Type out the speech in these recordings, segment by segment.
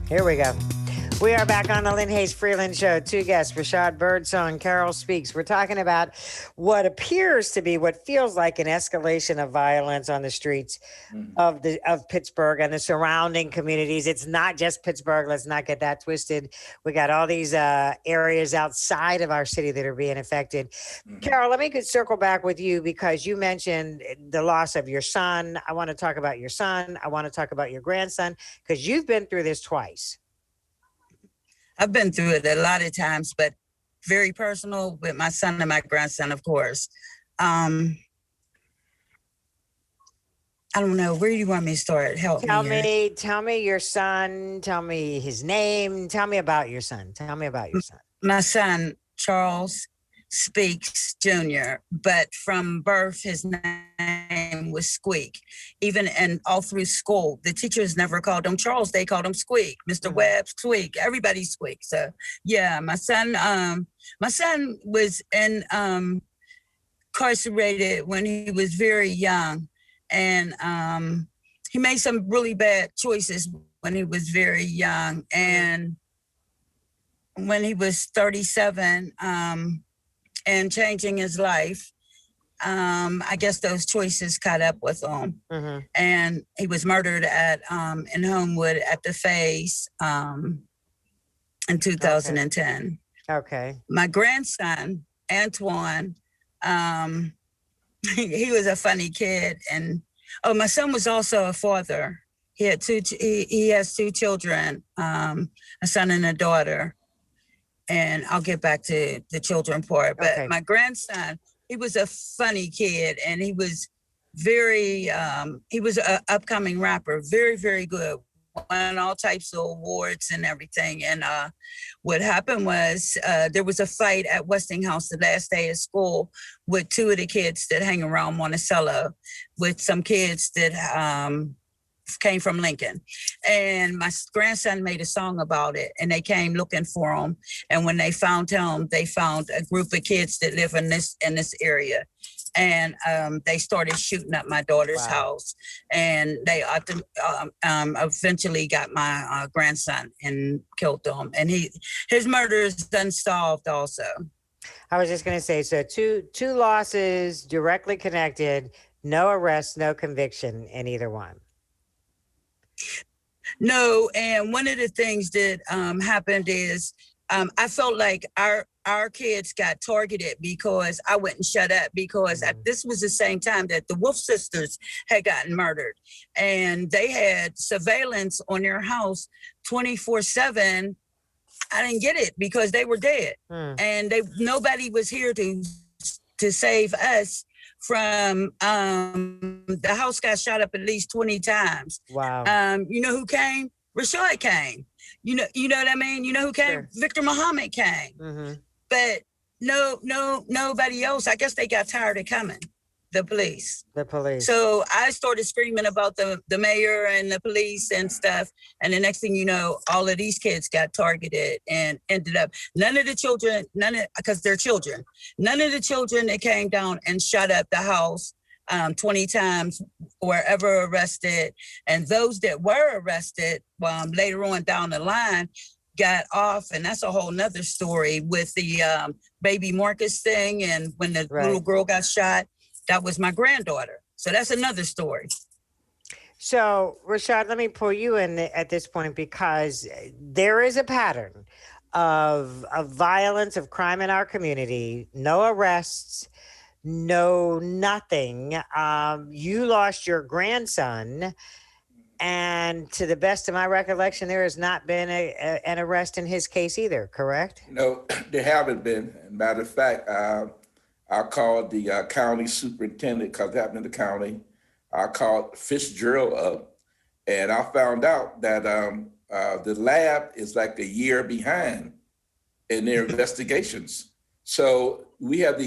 Here we go. We are back on the Lynne Hayes Freeland Show. Two guests, Rashad Birdsong, Carol Speaks. We're talking about what appears to be, what feels like an escalation of violence on the streets of Pittsburgh and the surrounding communities. It's not just Pittsburgh. Let's not get that twisted. We got all these areas outside of our city that are being affected. Carol, let me circle back with you because you mentioned the loss of your son. I want to talk about your son. I want to talk about your grandson because you've been through this twice. I've been through it a lot of times, but very personal with my son and my grandson, of course. I don't know. Where do you want me to start? Help me. Tell me your son. Tell me his name. Tell me about your son. Tell me about your son. My son, Charles Speaks Jr., but from birth, his name was Squeak. Even and all through school, the teachers never called him Charles. They called him Squeak. Mr. Webb, Squeak. Everybody Squeak. So yeah, my son was incarcerated when he was very young. And he made some really bad choices when he was very young. And when he was 37 and changing his life, I guess those choices caught up with him. And he was murdered in Homewood at the Phase in 2010. Okay. My grandson, Antoine, he was a funny kid. And my son was also a father. He had he has two children, a son and a daughter. And I'll get back to the children part. But my grandson, he was a funny kid, and he was he was an upcoming rapper, very, very good. Won all types of awards and everything. And what happened was there was a fight at Westinghouse the last day of school with two of the kids that hang around Monticello with some kids that came from Lincoln. And my grandson made a song about it, and they came looking for him. And when they found him, they found a group of kids that live in this area. And they started shooting up my daughter's house, and they eventually got my grandson and killed him. And his murder is unsolved also. I was just going to say, so two losses directly connected, no arrest, no conviction in either one. No, and one of the things that happened is I felt like our kids got targeted because I wouldn't shut up, because this was the same time that the Wolf sisters had gotten murdered, and they had surveillance on their house 24/7. I didn't get it because they were dead, and nobody was here to save us from the house got shot up at least 20 times. Wow. You know who came? Rashad came. You know what I mean? You know who came? Sure. Victor Muhammad came. But nobody else. I guess they got tired of coming. The police. So I started screaming about the mayor and the police and stuff. And the next thing you know, all of these kids got targeted and ended up, because they're children. None of the children that came down and shut up the house 20 times were ever arrested. And those that were arrested later on down the line got off. And that's a whole nother story with the baby Marcus thing. And when the little girl got shot, that was my granddaughter. So that's another story. So, Rashad, let me pull you in at this point, because there is a pattern of violence, of crime in our community. No arrests, no nothing. You lost your grandson, and to the best of my recollection, there has not been an arrest in his case either, correct? No, there haven't been. Matter of fact, I called the county superintendent, because it happened in the county. I called Fitzgerald up, and I found out that the lab is like a year behind in their investigations. So we have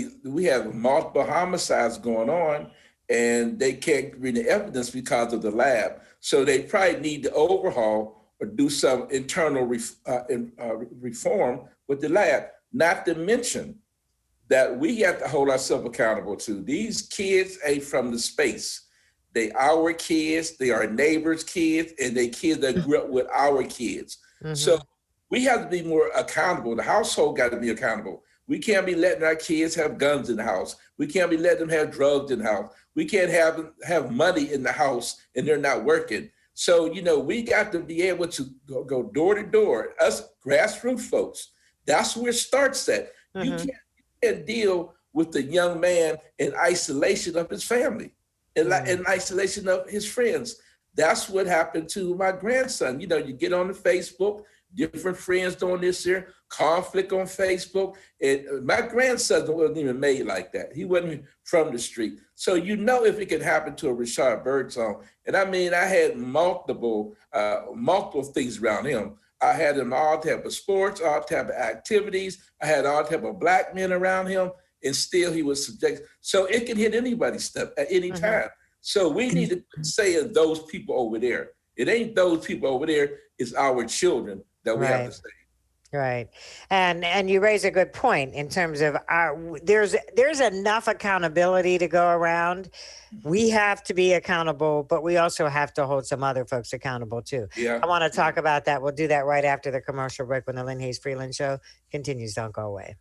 multiple homicides going on, and they can't read the evidence because of the lab. So they probably need to overhaul or do some internal reform with the lab. Not to mention that we have to hold ourselves accountable to. These kids ain't from the space. They our kids, they are neighbors' kids, and they kids that grew up with our kids. So we have to be more accountable. The household got to be accountable. We can't be letting our kids have guns in the house. We can't be letting them have drugs in the house. We can't have money in the house and they're not working. So, we got to be able to go door to door, us grassroots folks. That's where it starts at. You can't deal with the young man in isolation of his family, in isolation of his friends. That's what happened to my grandson. You get on the Facebook, different friends doing this here, conflict on Facebook. And my grandson wasn't even made like that. He wasn't from the street. So if it could happen to a Rashad Birdsong. And I mean, I had multiple things around him. I had him all type of sports, all type of activities. I had all type of black men around him, and still he was subjected. So it can hit anybody's step at any time. So we need to say those people over there. It ain't those people over there. It's our children that we have to save. Right. And you raise a good point in terms of there's enough accountability to go around. We have to be accountable, but we also have to hold some other folks accountable too. Yeah. I want to talk about that. We'll do that right after the commercial break when the Lynne Hayes Freeland Show continues. Don't go away.